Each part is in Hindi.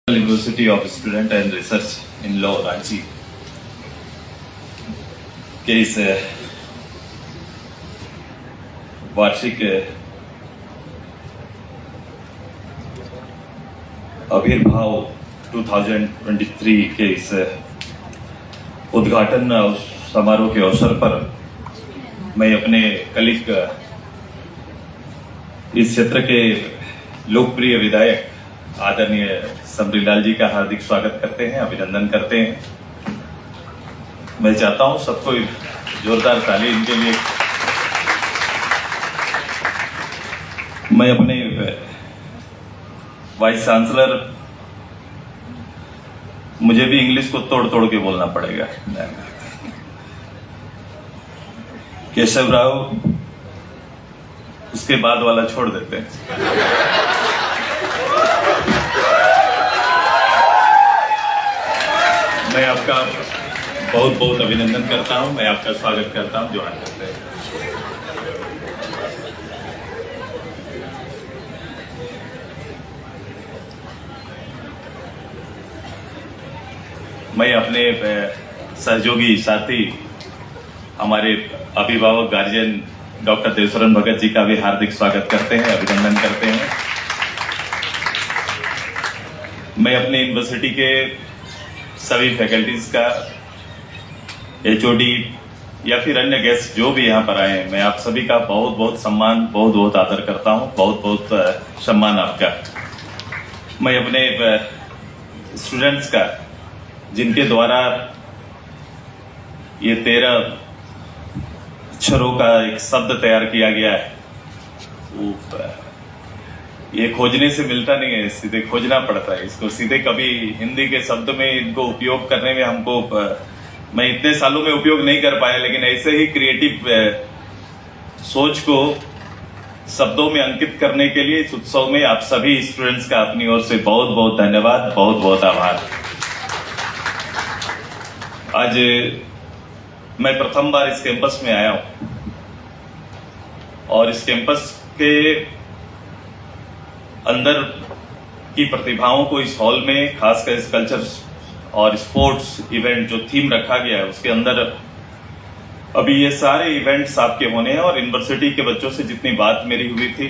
University of Student and Research in Law, Ranchi के इस वार्षिक आविर्भाव 2023 के इस उद्घाटन समारोह के अवसर पर मैं अपने कलीग इस क्षेत्र के लोकप्रिय विधायक आदरणीय समरीलाल जी का हार्दिक स्वागत करते हैं, अभिनंदन करते हैं। मैं चाहता हूं सबको जोरदार ताली इनके लिए। मैं अपने वाइस चांसलर, मुझे भी इंग्लिश को तोड़ तोड़ के बोलना पड़ेगा, केशव राव, उसके बाद वाला छोड़ देते हैं। मैं आपका बहुत बहुत अभिनंदन करता हूं, मैं आपका स्वागत करता हूं ज्वाइन करते हैं। मैं अपने सहयोगी साथी हमारे अभिभावक गार्जियन डॉक्टर देवसरन भगत जी का भी हार्दिक स्वागत करते हैं, अभिनंदन करते हैं। मैं अपने यूनिवर्सिटी के सभी फैकल्टीज का, एचओडी या फिर अन्य गेस्ट जो भी यहाँ पर आए हैं, मैं आप सभी का बहुत बहुत सम्मान, बहुत बहुत आदर करता हूँ, बहुत बहुत सम्मान आपका। मैं अपने स्टूडेंट्स का, जिनके द्वारा ये 13 अक्षरों का एक शब्द तैयार किया गया है, ये खोजने से मिलता नहीं है, सीधे खोजना पड़ता है इसको। सीधे कभी हिंदी के शब्द में इनको उपयोग करने में हमको, मैं इतने सालों में उपयोग नहीं कर पाया, लेकिन ऐसे ही क्रिएटिव सोच को शब्दों में अंकित करने के लिए इस उत्सव में आप सभी स्टूडेंट्स का अपनी ओर से बहुत बहुत धन्यवाद, बहुत बहुत आभार। आज मैं प्रथम बार इस कैंपस में आया हूं और इस कैंपस के अंदर की प्रतिभाओं को इस हॉल में, खासकर इस कल्चर और स्पोर्ट्स इवेंट जो थीम रखा गया है उसके अंदर अभी ये सारे इवेंट्स आपके होने हैं। और यूनिवर्सिटी के बच्चों से जितनी बात मेरी हुई थी,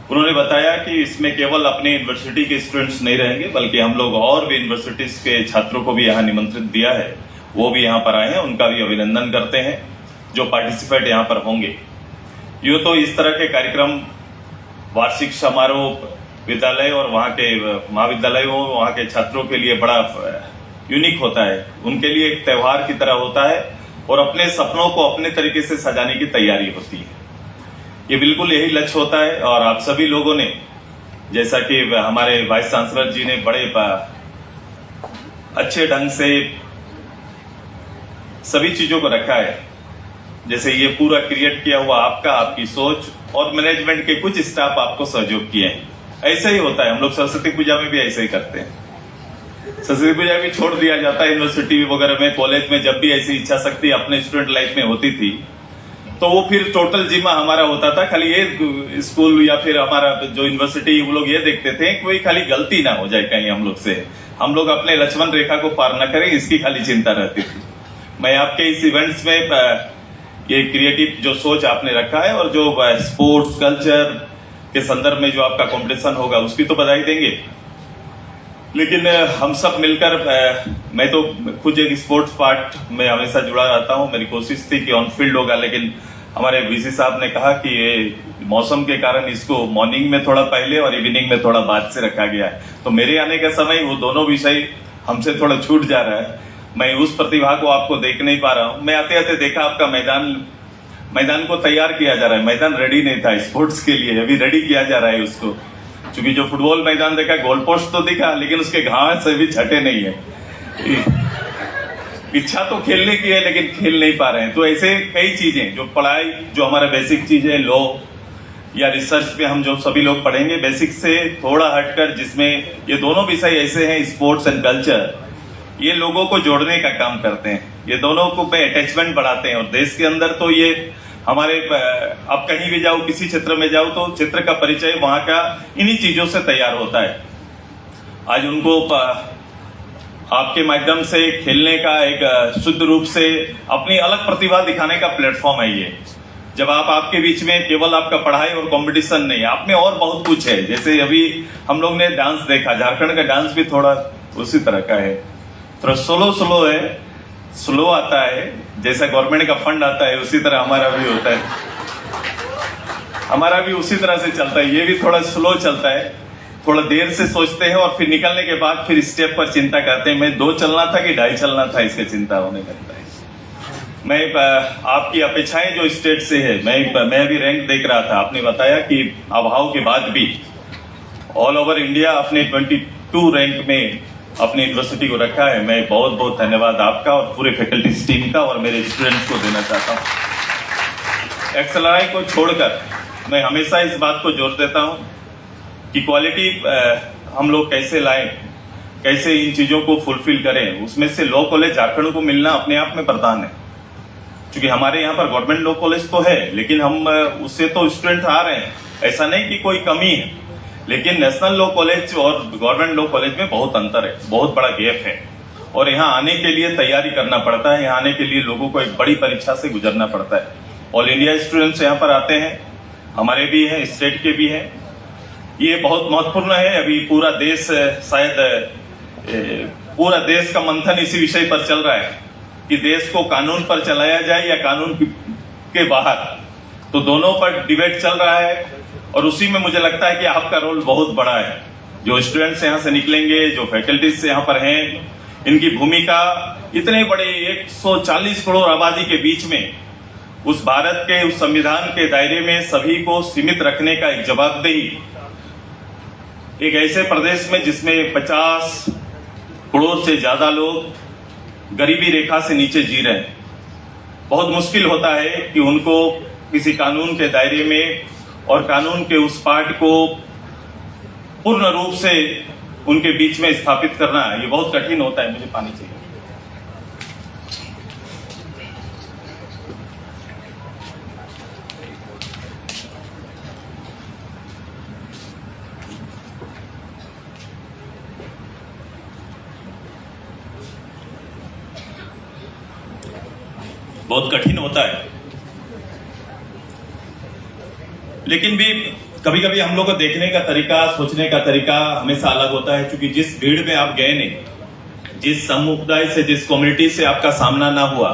उन्होंने बताया कि इसमें केवल अपने यूनिवर्सिटी के स्टूडेंट्स नहीं रहेंगे, बल्कि हम लोग और भी यूनिवर्सिटीज के छात्रों को भी यहाँ निमंत्रित दिया है, वो भी यहाँ पर आए हैं, उनका भी अभिनंदन करते हैं जो पार्टिसिपेट यहाँ पर होंगे। यूँ तो इस तरह के कार्यक्रम वार्षिक समारोह विद्यालय और वहाँ के महाविद्यालयों, वहाँ के छात्रों के लिए बड़ा यूनिक होता है, उनके लिए एक त्योहार की तरह होता है और अपने सपनों को अपने तरीके से सजाने की तैयारी होती है। ये बिल्कुल यही लक्ष्य होता है। और आप सभी लोगों ने, जैसा कि हमारे वाइस चांसलर जी ने बड़े अच्छे ढंग से सभी चीजों को रखा है, जैसे ये पूरा क्रिएट किया हुआ आपकी सोच और मैनेजमेंट के कुछ स्टाफ आपको सहयोग किए हैं। ऐसे ही होता है, हम लोग सरस्वती पूजा में भी ऐसे ही करते हैं। सरस्वती पूजा भी छोड़ दिया जाता है यूनिवर्सिटी वगैरह में, कॉलेज में, जब भी ऐसी इच्छा शक्ति अपने स्टूडेंट लाइफ में होती थी तो वो फिर टोटल जिम्मा हमारा होता था। खाली ये स्कूल या फिर हमारा जो यूनिवर्सिटी, वो लोग ये देखते थे कोई खाली गलती ना हो जाए कहीं हम लोग से, हम लोग अपने लक्ष्मण रेखा को पार न करें, इसकी खाली चिंता रहती थी। मैं आपके इस इवेंट्स में ये क्रिएटिव जो सोच आपने रखा है और जो स्पोर्ट्स कल्चर के संदर्भ में जो आपका कंपटीशन होगा उसकी तो बधाई देंगे, लेकिन हम सब मिलकर, मैं तो खुद एक स्पोर्ट्स पार्ट में हमेशा जुड़ा रहता हूं, मेरी कोशिश थी कि ऑन फील्ड होगा, लेकिन हमारे वीसी साहब ने कहा कि ये मौसम के कारण इसको मॉर्निंग में थोड़ा पहले और इवनिंग में थोड़ा बाद से रखा गया है, तो मेरे आने का समय वो दोनों विषय हमसे थोड़ा छूट जा रहा है। मैं उस प्रतिभा को आपको देख नहीं पा रहा हूं। मैं आते आते देखा आपका मैदान को तैयार किया जा रहा है, मैदान रेडी नहीं था स्पोर्ट्स के लिए, अभी रेडी किया जा रहा है उसको। क्योंकि जो फुटबॉल मैदान देखा, गोल पोस्ट तो दिखा, लेकिन उसके घास अभी छटे नहीं है। इच्छा तो खेलने की है लेकिन खेल नहीं पा रहे हैं। तो ऐसे कई चीजें, जो पढ़ाई, जो हमारा बेसिक चीजें, लॉ या रिसर्च पे हम जो सभी लोग पढ़ेंगे, बेसिक से थोड़ा हटकर, जिसमें ये दोनों विषय ऐसे हैं, स्पोर्ट्स एंड कल्चर, ये लोगों को जोड़ने का काम करते हैं, ये दोनों को पे अटैचमेंट बढ़ाते हैं। और देश के अंदर तो ये हमारे आप कहीं भी जाओ, किसी क्षेत्र में जाओ तो क्षेत्र का परिचय वहां का इन्हीं चीजों से तैयार होता है। आज उनको आपके माध्यम से खेलने का एक शुद्ध रूप से अपनी अलग प्रतिभा दिखाने का प्लेटफॉर्म है ये। जब आपके बीच में केवल आपका पढ़ाई और कंपटीशन नहीं, आप में और बहुत कुछ है। जैसे अभी हम लोग ने डांस देखा, झारखंड का डांस भी थोड़ा उसी तरह का है, थोड़ा स्लो है, स्लो आता है। जैसा गवर्नमेंट का फंड आता है उसी तरह हमारा भी होता है, हमारा भी उसी तरह से चलता है। ये भी थोड़ा स्लो चलता है, थोड़ा देर से सोचते हैं और फिर निकलने के बाद फिर स्टेप पर चिंता करते हैं, मैं 2 चलना था कि 2.5 चलना था, इसका चिंता होने लगता है। मैं आपकी अपेक्षाएं जो स्टेट से है, मैं भी रैंक देख रहा था, आपने बताया कि अभाव के बाद भी ऑल ओवर इंडिया अपने 22 रैंक में अपनी यूनिवर्सिटी को रखा है। मैं बहुत बहुत धन्यवाद आपका और पूरे फैकल्टीज टीम का और मेरे स्टूडेंट्स को देना चाहता हूँ। एक्सएलआरआई को छोड़कर मैं हमेशा इस बात को जोर देता हूँ कि क्वालिटी हम लोग कैसे लाएं, कैसे इन चीजों को फुलफिल करें। उसमें से लॉ कॉलेज झारखंड को मिलना अपने आप में वरदान है, क्योंकि हमारे यहाँ पर गवर्नमेंट लॉ कॉलेज तो है, लेकिन हम उससे तो स्टूडेंट आ रहे हैं, ऐसा नहीं कि कोई कमी है, लेकिन नेशनल लॉ कॉलेज और गवर्नमेंट लॉ कॉलेज में बहुत अंतर है, बहुत बड़ा गैप है। और यहाँ आने के लिए तैयारी करना पड़ता है, यहाँ आने के लिए लोगों को एक बड़ी परीक्षा से गुजरना पड़ता है। ऑल इंडिया स्टूडेंट्स यहाँ पर आते हैं, हमारे भी हैं, स्टेट के भी हैं। ये बहुत महत्वपूर्ण है। अभी पूरा देश शायद पूरा देश का मंथन इसी विषय पर चल रहा है कि देश को कानून पर चलाया जाए या कानून के बाहर, तो दोनों पर डिबेट चल रहा है। और उसी में मुझे लगता है कि आपका रोल बहुत बड़ा है। जो स्टूडेंट्स यहाँ से निकलेंगे, जो फैकल्टीज यहाँ पर हैं, इनकी भूमिका इतने बड़े 140 करोड़ आबादी के बीच में उस भारत के उस संविधान के दायरे में सभी को सीमित रखने का एक जवाबदेही, एक ऐसे प्रदेश में जिसमें 50 करोड़ से ज्यादा लोग गरीबी रेखा से नीचे जी रहे हैं, बहुत मुश्किल होता है कि उनको किसी कानून के दायरे में और कानून के उस पार्ट को पूर्ण रूप से उनके बीच में स्थापित करना, ये बहुत कठिन होता है। मुझे पानी चाहिए। बहुत कठिन होता है, लेकिन भी कभी कभी हम लोग को देखने का तरीका, सोचने का तरीका हमेशा अलग होता है। क्योंकि जिस भीड़ में आप गए नहीं, जिस समुदाय से, जिस कम्युनिटी से आपका सामना ना हुआ,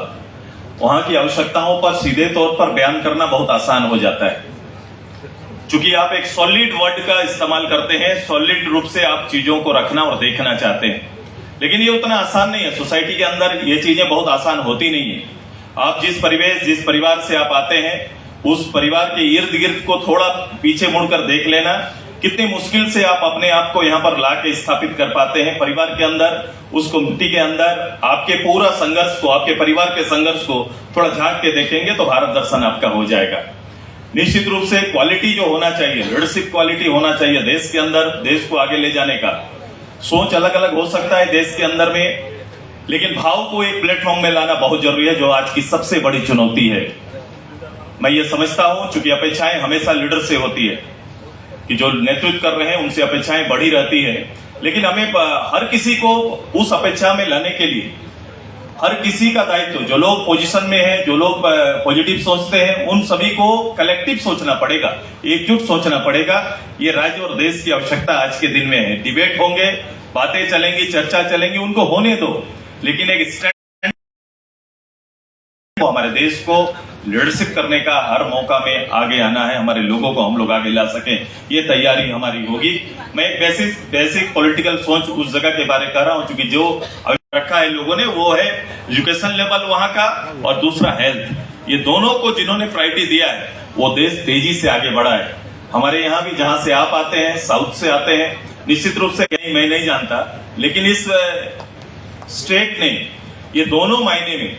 वहां की आवश्यकताओं पर सीधे तौर पर बयान करना बहुत आसान हो जाता है। क्योंकि आप एक सॉलिड वर्ड का इस्तेमाल करते हैं, सॉलिड रूप से आप चीजों को रखना और देखना चाहते हैं, लेकिन ये उतना आसान नहीं है। सोसाइटी के अंदर ये चीजें बहुत आसान होती नहीं है। आप जिस परिवेश, जिस परिवार से आप आते हैं, उस परिवार के इर्द गिर्द को थोड़ा पीछे मुड़कर देख लेना, कितनी मुश्किल से आप अपने आप को यहाँ पर ला के स्थापित कर पाते हैं परिवार के अंदर, उस कम्युनिटी के अंदर। आपके पूरा संघर्ष को, आपके परिवार के संघर्ष को थोड़ा झांक के देखेंगे तो भारत दर्शन आपका हो जाएगा। निश्चित रूप से क्वालिटी जो होना चाहिए, लीडरशिप क्वालिटी होना चाहिए देश के अंदर, देश को आगे ले जाने का। सोच अलग अलग हो सकता है देश के अंदर में, लेकिन भाव को एक प्लेटफॉर्म में लाना बहुत जरूरी है, जो आज की सबसे बड़ी चुनौती है। मैं ये समझता हूं, चूंकि अपेक्षाएं हमेशा लीडर से होती है, कि जो नेतृत्व कर रहे हैं उनसे अपेक्षाएं बढ़ी रहती है, लेकिन हमें हर किसी को उस अपेक्षा में लाने के लिए हर किसी का दायित्व, जो लोग पोजीशन में हैं, जो लोग पॉजिटिव सोचते हैं, उन सभी को कलेक्टिव सोचना पड़ेगा, एकजुट सोचना पड़ेगा। ये राज्य और देश की आवश्यकता आज के दिन में है। डिबेट होंगे, बातें चलेंगी, चर्चा चलेंगी, उनको होने दो, लेकिन एक स्टैंड हमारे देश को लीडरशिप करने का हर मौका में आगे आना है, हमारे लोगों को हम लोग आगे ला सकें, ये तैयारी हमारी होगी। मैं एक बेसिक पॉलिटिकल सोच उस जगह के बारे में कह रहा हूं, क्योंकि जो रखा है लोगों ने वो है एजुकेशन लेवल वहां का, और दूसरा हेल्थ। ये दोनों को जिन्होंने प्रायोरिटी दिया है, वो देश तेजी से आगे बढ़ा है। हमारे यहाँ भी जहां से आप आते हैं, साउथ से आते हैं, निश्चित रूप से कहीं मैं नहीं जानता, लेकिन इस स्टेट ने ये दोनों मायने में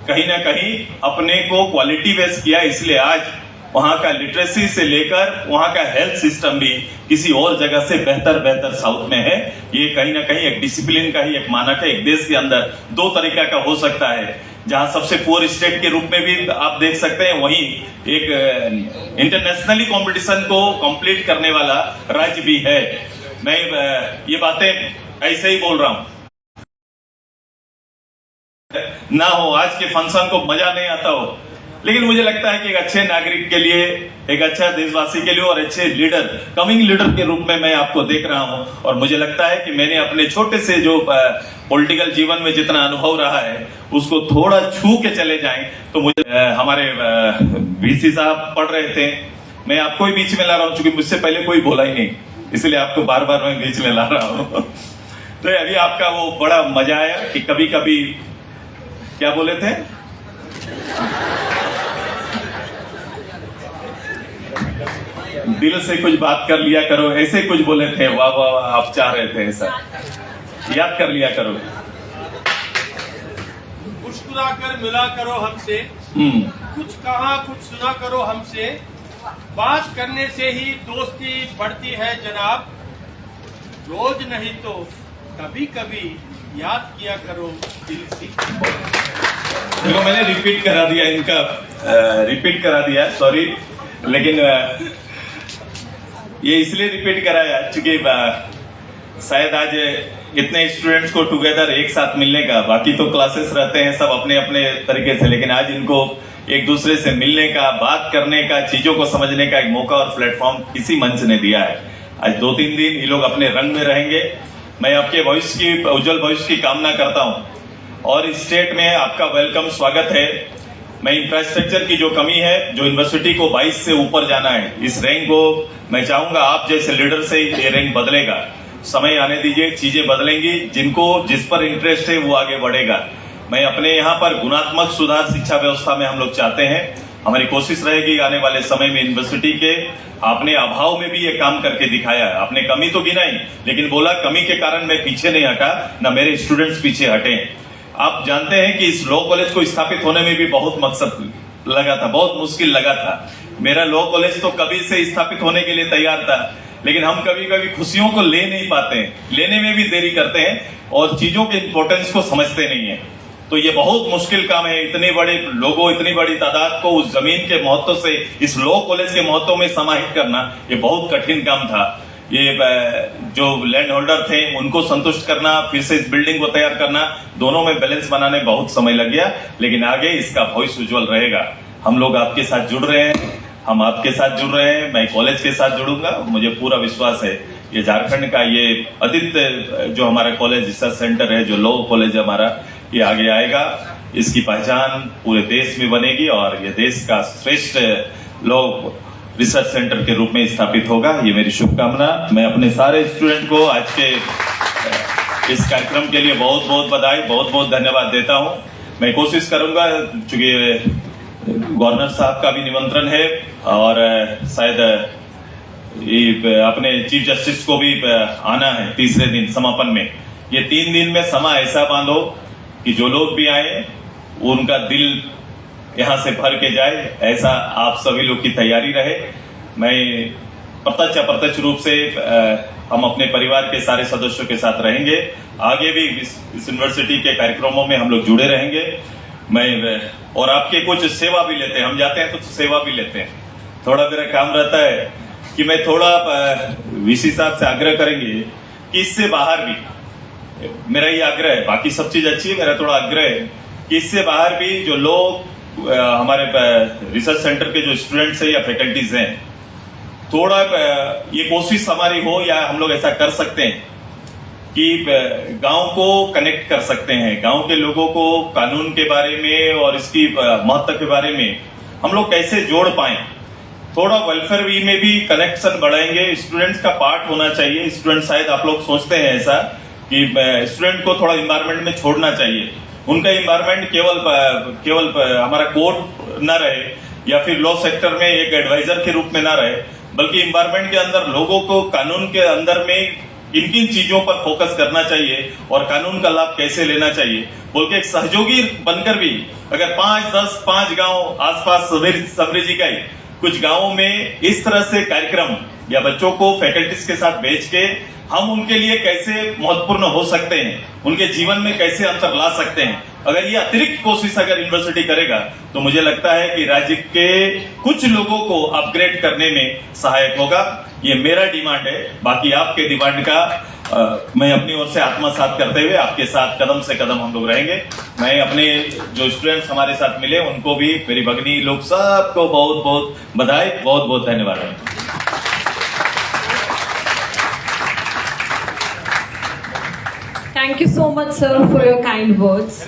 कहीं ना कहीं अपने को क्वालिटी बेस किया, इसलिए आज वहां का लिटरेसी से लेकर वहां का हेल्थ सिस्टम भी किसी और जगह से बेहतर साउथ में है। ये कहीं ना कहीं एक डिसिप्लिन का ही एक मानक है। एक देश के अंदर दो तरीका का हो सकता है, जहां सबसे पुअर स्टेट के रूप में भी आप देख सकते हैं, वहीं एक इंटरनेशनली कंपटीशन को कंप्लीट करने वाला राज्य भी है। मैं ये बातें ऐसे ही बोल रहा हूं, ना हो आज के फंक्शन को मजा नहीं आता हो, लेकिन मुझे लगता है कि एक अच्छे नागरिक के लिए, एक अच्छा देशवासी के लिए और अच्छे लीडर, कमिंग लीडर के रूप में मैं आपको देख रहा हूं। और मुझे लगता है कि मैंने अपने छोटे से जो पॉलिटिकल जीवन में जितना अनुभव रहा है उसको थोड़ा छू के चले जाएं तो मुझे हमारे वीसी साहब पढ़ रहे थे, मैं आपको ही बीच में ला रहा हूं क्योंकि मुझसे पहले कोई बोला ही नहीं, इसलिए आपको बार बार मैं बीच में ला रहा हूं। तो अभी आपका वो बड़ा मजा आया कि कभी कभी क्या बोले थे, दिल से कुछ बात कर लिया करो, ऐसे कुछ बोले थे। वाह वाह वाह, आप चाह रहे थे ऐसा, याद कर लिया करो। मुस्कुरा कर मिला करो हमसे, कुछ कहा कुछ सुना करो हमसे, बात करने से ही दोस्ती बढ़ती है जनाब, रोज नहीं तो कभी कभी याद किया करो दिल से। देखो मैंने रिपीट करा दिया, इनका रिपीट करा दिया, सॉरी, लेकिन ये इसलिए रिपीट कराया क्योंकि शायद आज इतने स्टूडेंट्स को टुगेदर एक साथ मिलने का, बाकी तो क्लासेस रहते हैं सब अपने अपने तरीके से, लेकिन आज इनको एक दूसरे से मिलने का, बात करने का, चीजों को समझने का एक मौका और प्लेटफॉर्म इसी मंच ने दिया है। आज 2-3 दिन ये लोग अपने रंग में रहेंगे। मैं आपके भविष्य की, उज्जवल भविष्य की कामना करता हूं और इस स्टेट में आपका वेलकम, स्वागत है। मैं इंफ्रास्ट्रक्चर की जो कमी है, जो यूनिवर्सिटी को 22 से ऊपर जाना है, इस रैंक को मैं चाहूंगा आप जैसे लीडर से ये रैंक बदलेगा। समय आने दीजिए, चीजें बदलेंगी, जिनको जिस पर इंटरेस्ट है वो आगे बढ़ेगा। मैं अपने यहाँ पर गुणात्मक सुधार शिक्षा व्यवस्था में हम लोग चाहते हैं। हमारी कोशिश रहेगी आने वाले समय में यूनिवर्सिटी के, आपने अभाव में भी ये काम करके दिखाया है। आपने कमी तो गिनाई, लेकिन बोला कमी के कारण मैं पीछे नहीं हटा, ना मेरे स्टूडेंट्स पीछे हटे। आप जानते हैं कि इस लॉ कॉलेज को स्थापित होने में भी बहुत मकसद लगा था, बहुत मुश्किल लगा था। मेरा लॉ कॉलेज तो कभी से स्थापित होने के लिए तैयार था, लेकिन हम कभी कभी खुशियों को ले नहीं पाते हैं, लेने में भी देरी करते हैं और चीजों के इंपॉर्टेंस को समझते नहीं है। तो ये बहुत मुश्किल काम है, इतने बड़े लोगों, इतनी बड़ी तादाद को उस जमीन के महत्व से, इस लॉ कॉलेज के महत्व में समाहित करना, ये बहुत कठिन काम था। ये जो लैंड होल्डर थे उनको संतुष्ट करना, फिर से इस बिल्डिंग को तैयार करना, दोनों में बैलेंस बनाने बहुत समय लग गया, लेकिन आगे इसका भविष्य उज्जवल रहेगा। हम लोग आपके साथ जुड़ रहे हैं, हम आपके साथ जुड़ रहे हैं, मैं कॉलेज के साथ जुड़ूंगा। मुझे पूरा विश्वास है ये झारखंड का ये आदित्य जो हमारा कॉलेज रिसर्च सेंटर है, जो लॉ कॉलेज हमारा, ये आगे आएगा, इसकी पहचान पूरे देश में बनेगी और ये देश का श्रेष्ठ लॉ रिसर्च सेंटर के रूप में स्थापित होगा। ये मेरी शुभकामना। मैं अपने सारे स्टूडेंट को आज के इस कार्यक्रम के लिए बहुत बहुत बधाई, बहुत बहुत धन्यवाद देता हूं। मैं कोशिश करूंगा, चूंकि गवर्नर साहब का भी निमंत्रण है और शायद अपने चीफ जस्टिस को भी आना है तीसरे दिन समापन में। ये 3 दिन में समा ऐसा बांधो कि जो लोग भी आए उनका दिल यहां से भर के जाए, ऐसा आप सभी लोग की तैयारी रहे। मैं प्रत्यक्ष अप्रत्यक्ष रूप से हम अपने परिवार के सारे सदस्यों के साथ रहेंगे, आगे भी इस यूनिवर्सिटी के कार्यक्रमों में हम लोग जुड़े रहेंगे। मैं और आपके कुछ सेवा भी लेते हैं, हम जाते हैं तो सेवा भी लेते हैं। थोड़ा मेरा काम रहता है कि मैं थोड़ा वीसी साहब से आग्रह करेंगे कि इससे बाहर भी, मेरा ये आग्रह है, बाकी सब चीज अच्छी है, मेरा थोड़ा आग्रह है कि इससे बाहर भी जो लोग हमारे रिसर्च सेंटर के जो स्टूडेंट्स हैं या फैकल्टीज हैं, थोड़ा ये कोशिश हमारी हो, या हम लोग ऐसा कर सकते हैं कि गांव को कनेक्ट कर सकते हैं, गांव के लोगों को कानून के बारे में और इसकी महत्व के बारे में हम लोग कैसे जोड़ पाए। थोड़ा वेलफेयर वी में भी कनेक्शन बढ़ाएंगे, स्टूडेंट्स का पार्ट होना चाहिए। स्टूडेंट, शायद आप लोग सोचते हैं ऐसा कि स्टूडेंट को थोड़ा इन्वायरमेंट में छोड़ना चाहिए, उनका इन्वायरमेंट केवल हमारा कोर्ट न रहे या फिर लॉ सेक्टर में एक एडवाइजर के रूप में ना रहे, बल्कि इन्वायरमेंट के अंदर लोगों को कानून के अंदर में किन किन चीजों पर फोकस करना चाहिए और कानून का लाभ कैसे लेना चाहिए बोल के एक सहयोगी बनकर भी, अगर 5 गांव आसपास समृद्धि का कुछ गांवों में इस तरह से कार्यक्रम या बच्चों को फैकल्टीज के साथ भेज के हम उनके लिए कैसे महत्वपूर्ण हो सकते हैं, उनके जीवन में कैसे अंतर ला सकते हैं। अगर ये अतिरिक्त कोशिश अगर यूनिवर्सिटी करेगा तो मुझे लगता है कि राज्य के कुछ लोगों को अपग्रेड करने में सहायक होगा। ये मेरा डिमांड है। बाकी आपके डिमांड का मैं अपनी ओर से आत्मसात करते हुए आपके साथ कदम से कदम हम लोग रहेंगे। मैं अपने जो स्टूडेंट्स हमारे साथ मिले उनको भी, मेरी भगनी लोग सबको बहुत बहुत बधाई, बहुत बहुत धन्यवाद। Thank you so much, sir, for your kind words.